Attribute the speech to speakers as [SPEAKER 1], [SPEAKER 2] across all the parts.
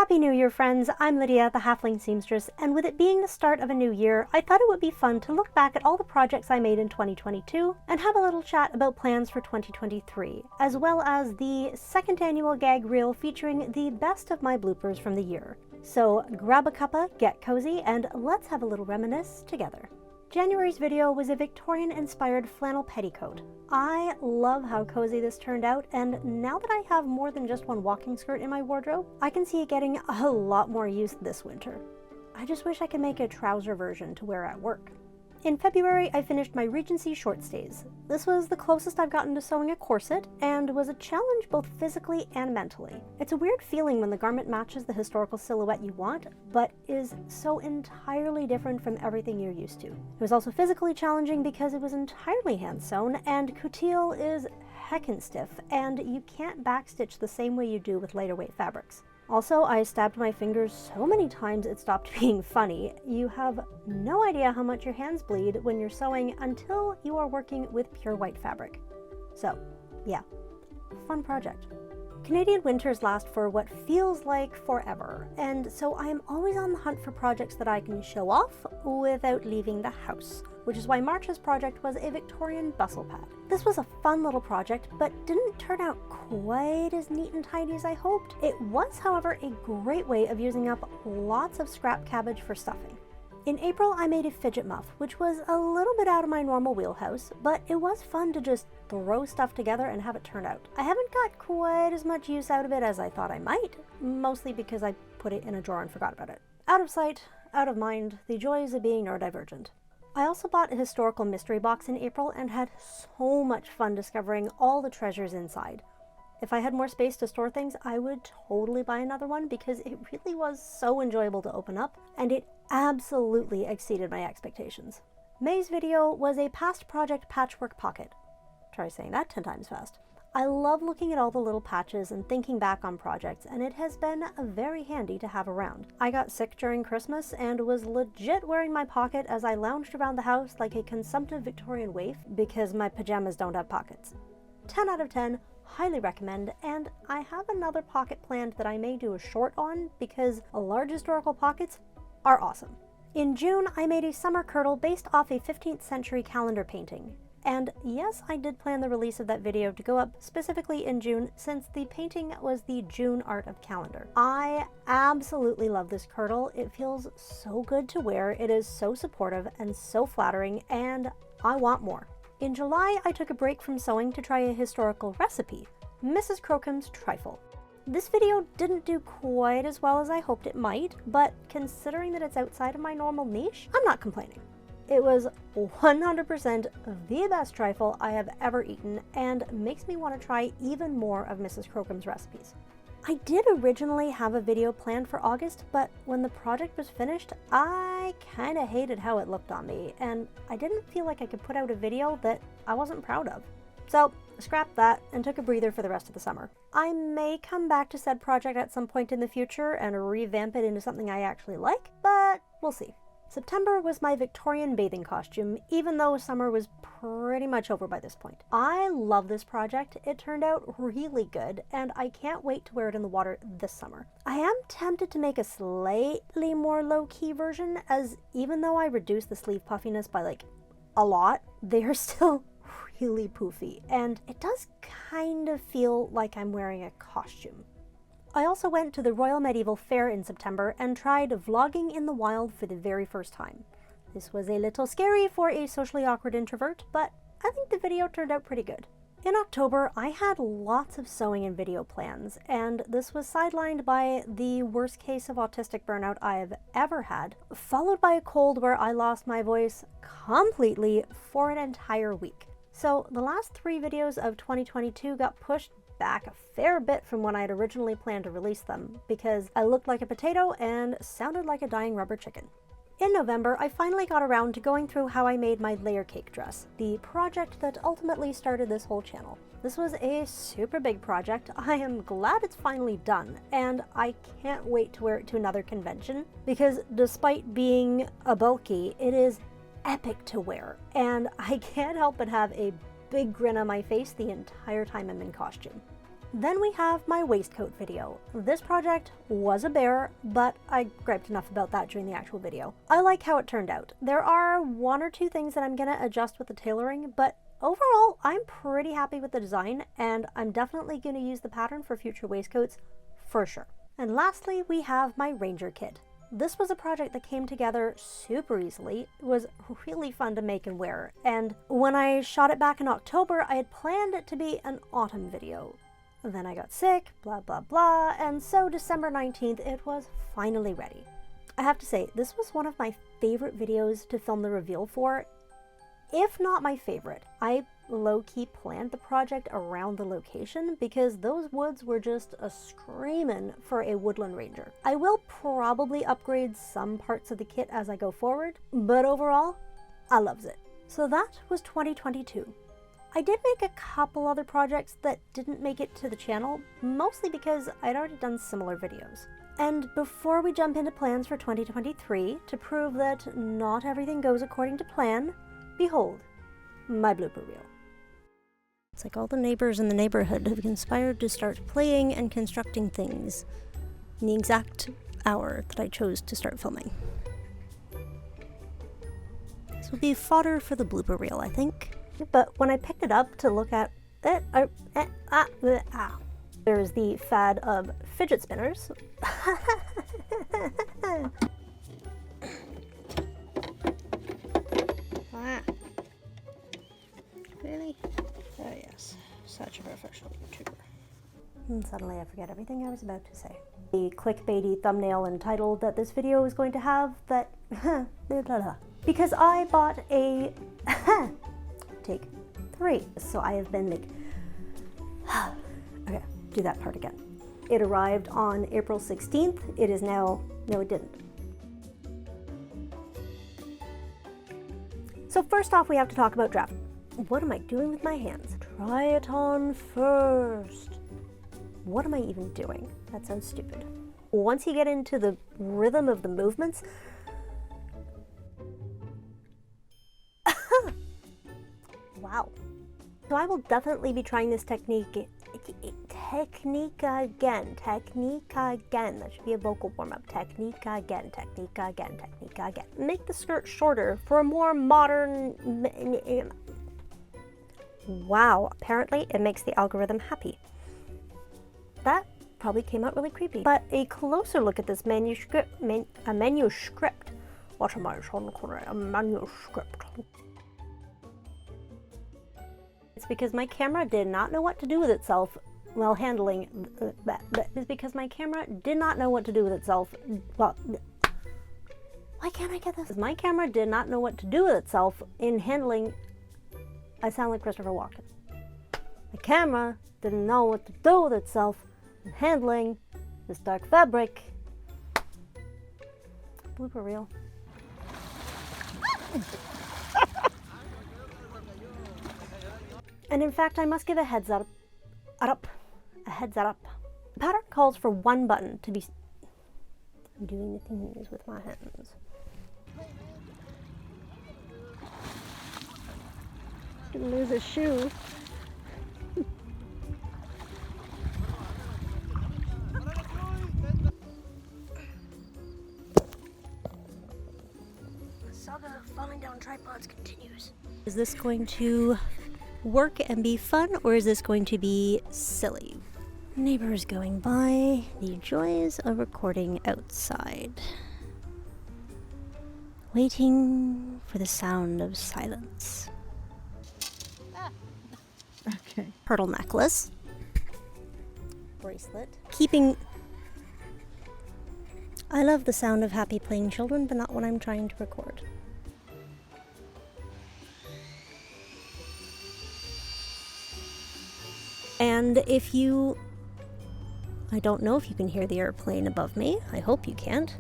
[SPEAKER 1] Happy New Year, friends! I'm Lydia, the Halfling Seamstress, and with it being the start of a new year, I thought it would be fun to look back at all the projects I made in 2022 and have a little chat about plans for 2023, as well as the second annual gag reel featuring the best of my bloopers from the year. So grab a cuppa, get cozy, and let's have a little reminisce together. January's video was a Victorian-inspired flannel petticoat. I love how cozy this turned out, and now that I have more than just one walking skirt in my wardrobe, I can see it getting a lot more use this winter. I just wish I could make a trouser version to wear at work. In February, I finished my Regency short stays. This was the closest I've gotten to sewing a corset, and was a challenge both physically and mentally. It's a weird feeling when the garment matches the historical silhouette you want, but is so entirely different from everything you're used to. It was also physically challenging because it was entirely hand-sewn, and couture is heckin' stiff, and you can't backstitch the same way you do with lighter weight fabrics. Also, I stabbed my fingers so many times it stopped being funny. You have no idea how much your hands bleed when you're sewing until you are working with pure white fabric. So, yeah, fun project. Canadian winters last for what feels like forever, and so I am always on the hunt for projects that I can show off without leaving the house, which is why March's project was a Victorian bustle pad. This was a fun little project, but didn't turn out quite as neat and tidy as I hoped. It was, however, a great way of using up lots of scrap cabbage for stuffing. In April, I made a fidget muff, which was a little bit out of my normal wheelhouse, but it was fun to just throw stuff together and have it turn out. I haven't got quite as much use out of it as I thought I might, mostly because I put it in a drawer and forgot about it. Out of sight, out of mind, the joys of being neurodivergent. I also bought a historical mystery box in April and had so much fun discovering all the treasures inside. If I had more space to store things, I would totally buy another one because it really was so enjoyable to open up, and it absolutely exceeded my expectations. May's video was a past project patchwork pocket. Try saying that 10 times fast. I love looking at all the little patches and thinking back on projects, and it has been very handy to have around. I got sick during Christmas and was legit wearing my pocket as I lounged around the house like a consumptive Victorian waif because my pajamas don't have pockets. 10 out of 10, highly recommend, and I have another pocket planned that I may do a short on because large historical pockets are awesome. In June, I made a summer kirtle based off a 15th century calendar painting. And yes, I did plan the release of that video to go up specifically in June since the painting was the June art of calendar. I absolutely love this kirtle. It feels so good to wear. It is so supportive and so flattering, and I want more. In July, I took a break from sewing to try a historical recipe, Mrs. Crocombe's trifle. This video didn't do quite as well as I hoped it might, but considering that it's outside of my normal niche, I'm not complaining. It was 100% the best trifle I have ever eaten and makes me want to try even more of Mrs. Crocombe's recipes. I did originally have a video planned for August, but when the project was finished, I kinda hated how it looked on me, and I didn't feel like I could put out a video that I wasn't proud of. So, scrapped that and took a breather for the rest of the summer. I may come back to said project at some point in the future and revamp it into something I actually like, but we'll see. September was my Victorian bathing costume, even though summer was pretty much over by this point. I love this project. It turned out really good, and I can't wait to wear it in the water this summer. I am tempted to make a slightly more low-key version, as even though I reduced the sleeve puffiness by like a lot, they are still really poofy, and it does kind of feel like I'm wearing a costume. I also went to the Royal Medieval Fair in September and tried vlogging in the wild for the very first time. This was a little scary for a socially awkward introvert, but I think the video turned out pretty good. In October, I had lots of sewing and video plans, and this was sidelined by the worst case of autistic burnout I have ever had, followed by a cold where I lost my voice completely for an entire week. So the last 3 videos of 2022 got pushed back a fair bit from when I had originally planned to release them, because I looked like a potato and sounded like a dying rubber chicken. In November, I finally got around to going through how I made my layer cake dress, the project that ultimately started this whole channel. This was a super big project. I am glad it's finally done, and I can't wait to wear it to another convention, because despite being a bulky, it is epic to wear, and I can't help but have a big grin on my face the entire time I'm in costume. Then we have my waistcoat video. This project was a bear, but I griped enough about that during the actual video. I like how it turned out. There are one or two things that I'm gonna adjust with the tailoring, but overall, I'm pretty happy with the design, and I'm definitely gonna use the pattern for future waistcoats for sure. And lastly, we have my Ranger kit. This was a project that came together super easily. It was really fun to make and wear, and when I shot it back in October, I had planned it to be an autumn video. Then I got sick, blah blah blah, and so December 19th it was finally ready. I have to say, this was one of my favorite videos to film the reveal for, if not my favorite. I low-key planned the project around the location because those woods were just a screamin' for a woodland ranger. I will probably upgrade some parts of the kit as I go forward, but overall, I loves it. So that was 2022. I did make a couple other projects that didn't make it to the channel, mostly because I'd already done similar videos. And before we jump into plans for 2023, to prove that not everything goes according to plan, behold, my blooper reel. It's like all the neighbors in the neighborhood have conspired to start playing and constructing things in the exact hour that I chose to start filming. This will be fodder for the blooper reel, I think. But when I picked it up to look at it, there's the fad of fidget spinners. Really? Oh yes, such a professional YouTuber. And suddenly I forget everything I was about to say. The clickbaity thumbnail and title that this video is going to have that because I bought a take 3. So I have been okay, do that part again. It arrived on April 16th. It is now, no it didn't. So first off, we have to talk about draft. What am I doing with my hands? Try it on first. What am I even doing? That sounds stupid. Once you get into the rhythm of the movements, wow. So I will definitely be trying this technique again. That should be a vocal warm-up. Technique again. Make the skirt shorter for a more modern... Wow, apparently it makes the algorithm happy. That probably came out really creepy. But a closer look at this manuscript... a manuscript. What am I trying to call it? A manuscript. It's because my camera did not know what to do with itself while handling that. It's because my camera did not know what to do with itself. Well, why can't I get this? My camera did not know what to do with itself in handling. I sound like Christopher Walken. My camera didn't know what to do with itself in handling this dark fabric. Blooper reel. And in fact, I must give a heads up. A heads up. The pattern calls for one button to be... I'm doing the things with my hands. Didn't lose a shoe. The saga of falling down tripods continues. Is this going to work and be fun, or is this going to be silly? Neighbors going by, the joys of recording outside. Waiting for the sound of silence.
[SPEAKER 2] Okay.
[SPEAKER 1] Pearl necklace. Bracelet. Keeping... I love the sound of happy playing children, but not when I'm trying to record. And if you... I don't know if you can hear the airplane above me. I hope you can't.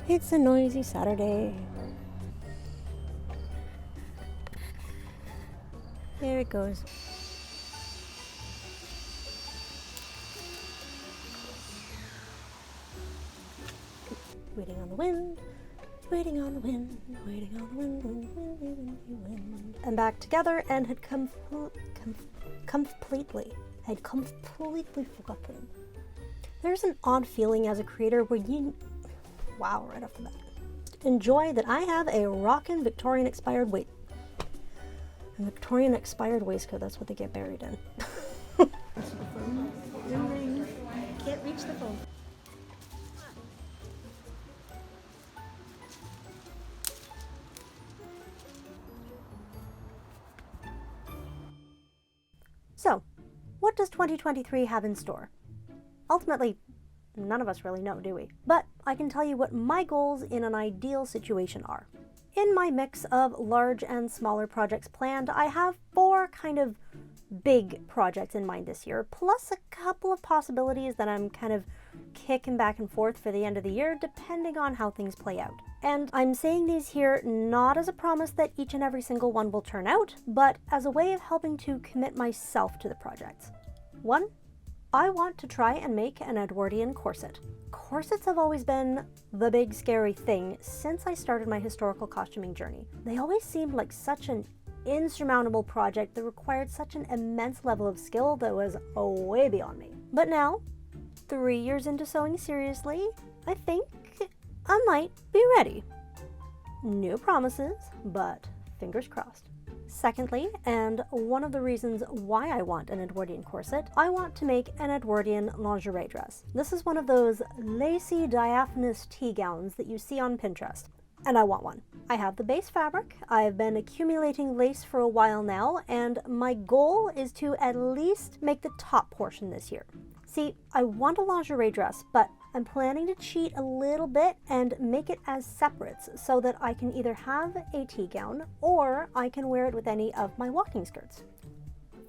[SPEAKER 1] It's a noisy Saturday. There it goes. Waiting on the wind. Waiting on the wind, waiting on the wind, wind, wind, wind, wind, wind. And back together and had completely forgotten. There's an odd feeling as a creator where wow, right off the bat. Enjoy that I have a rockin' Victorian expired waistcoat, that's what they get buried in. Can't reach the phone. So, what does 2023 have in store? Ultimately, none of us really know, do we? But I can tell you what my goals in an ideal situation are. In my mix of large and smaller projects planned, I have 4 kind of big projects in mind this year, plus a couple of possibilities that I'm kind of kicking back and forth for the end of the year, depending on how things play out. And I'm saying these here not as a promise that each and every single one will turn out, but as a way of helping to commit myself to the projects. 1. I want to try and make an Edwardian corset. Corsets have always been the big scary thing since I started my historical costuming journey. They always seemed like such an insurmountable project that required such an immense level of skill that was way beyond me. But now, 3 years into sewing seriously, I think I might be ready. No promises, but fingers crossed. Secondly, and one of the reasons why I want an Edwardian corset, I want to make an Edwardian lingerie dress. This is one of those lacy diaphanous tea gowns that you see on Pinterest, and I want one. I have the base fabric, I've been accumulating lace for a while now, and my goal is to at least make the top portion this year. See, I want a lingerie dress, but I'm planning to cheat a little bit and make it as separates so that I can either have a tea gown or I can wear it with any of my walking skirts.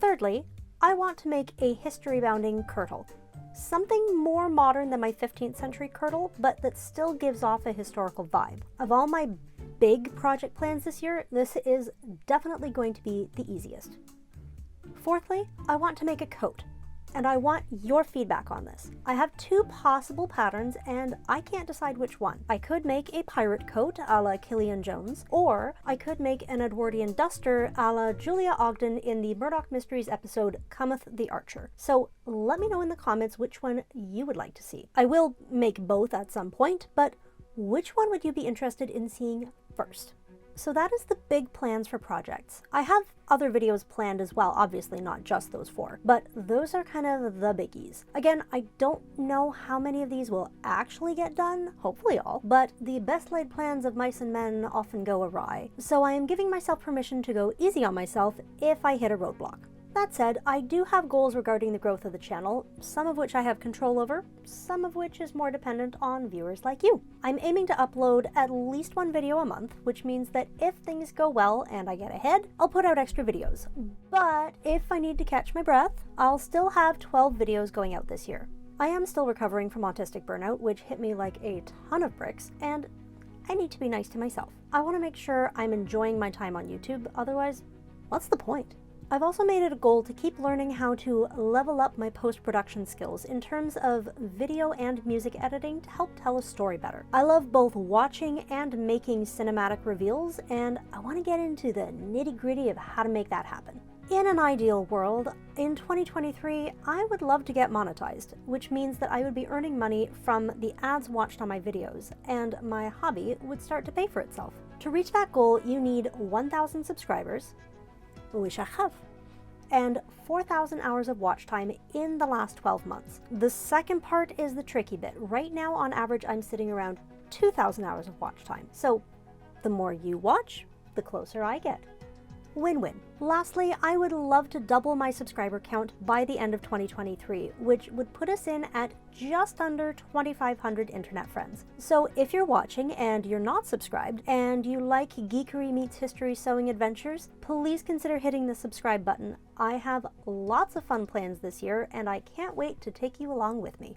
[SPEAKER 1] Thirdly, I want to make a history-bounding kirtle. Something more modern than my 15th century kirtle, but that still gives off a historical vibe. Of all my big project plans this year, this is definitely going to be the easiest. Fourthly, I want to make a coat. And I want your feedback on this. I have 2 possible patterns and I can't decide which one. I could make a pirate coat a la Killian Jones, or I could make an Edwardian duster a la Julia Ogden in the Murdoch Mysteries episode Cometh the Archer. So let me know in the comments which one you would like to see. I will make both at some point, but which one would you be interested in seeing first? So that is the big plans for projects. I have other videos planned as well, obviously not just those 4, but those are kind of the biggies. Again, I don't know how many of these will actually get done, hopefully all, but the best laid plans of mice and men often go awry, so I am giving myself permission to go easy on myself if I hit a roadblock. That said, I do have goals regarding the growth of the channel, some of which I have control over, some of which is more dependent on viewers like you. I'm aiming to upload at least 1 video a month, which means that if things go well and I get ahead, I'll put out extra videos. But if I need to catch my breath, I'll still have 12 videos going out this year. I am still recovering from autistic burnout, which hit me like a ton of bricks, and I need to be nice to myself. I want to make sure I'm enjoying my time on YouTube, otherwise, what's the point? I've also made it a goal to keep learning how to level up my post-production skills in terms of video and music editing to help tell a story better. I love both watching and making cinematic reveals, and I want to get into the nitty-gritty of how to make that happen. In an ideal world, in 2023, I would love to get monetized, which means that I would be earning money from the ads watched on my videos, and my hobby would start to pay for itself. To reach that goal, you need 1,000 subscribers, which I have, and 4,000 hours of watch time in the last 12 months. The second part is the tricky bit. Right now, on average, I'm sitting around 2,000 hours of watch time. So the more you watch, the closer I get. Win-win. Lastly, I would love to double my subscriber count by the end of 2023, which would put us in at just under 2,500 internet friends. So if you're watching and you're not subscribed, and you like geekery meets history sewing adventures, please consider hitting the subscribe button. I have lots of fun plans this year, and I can't wait to take you along with me.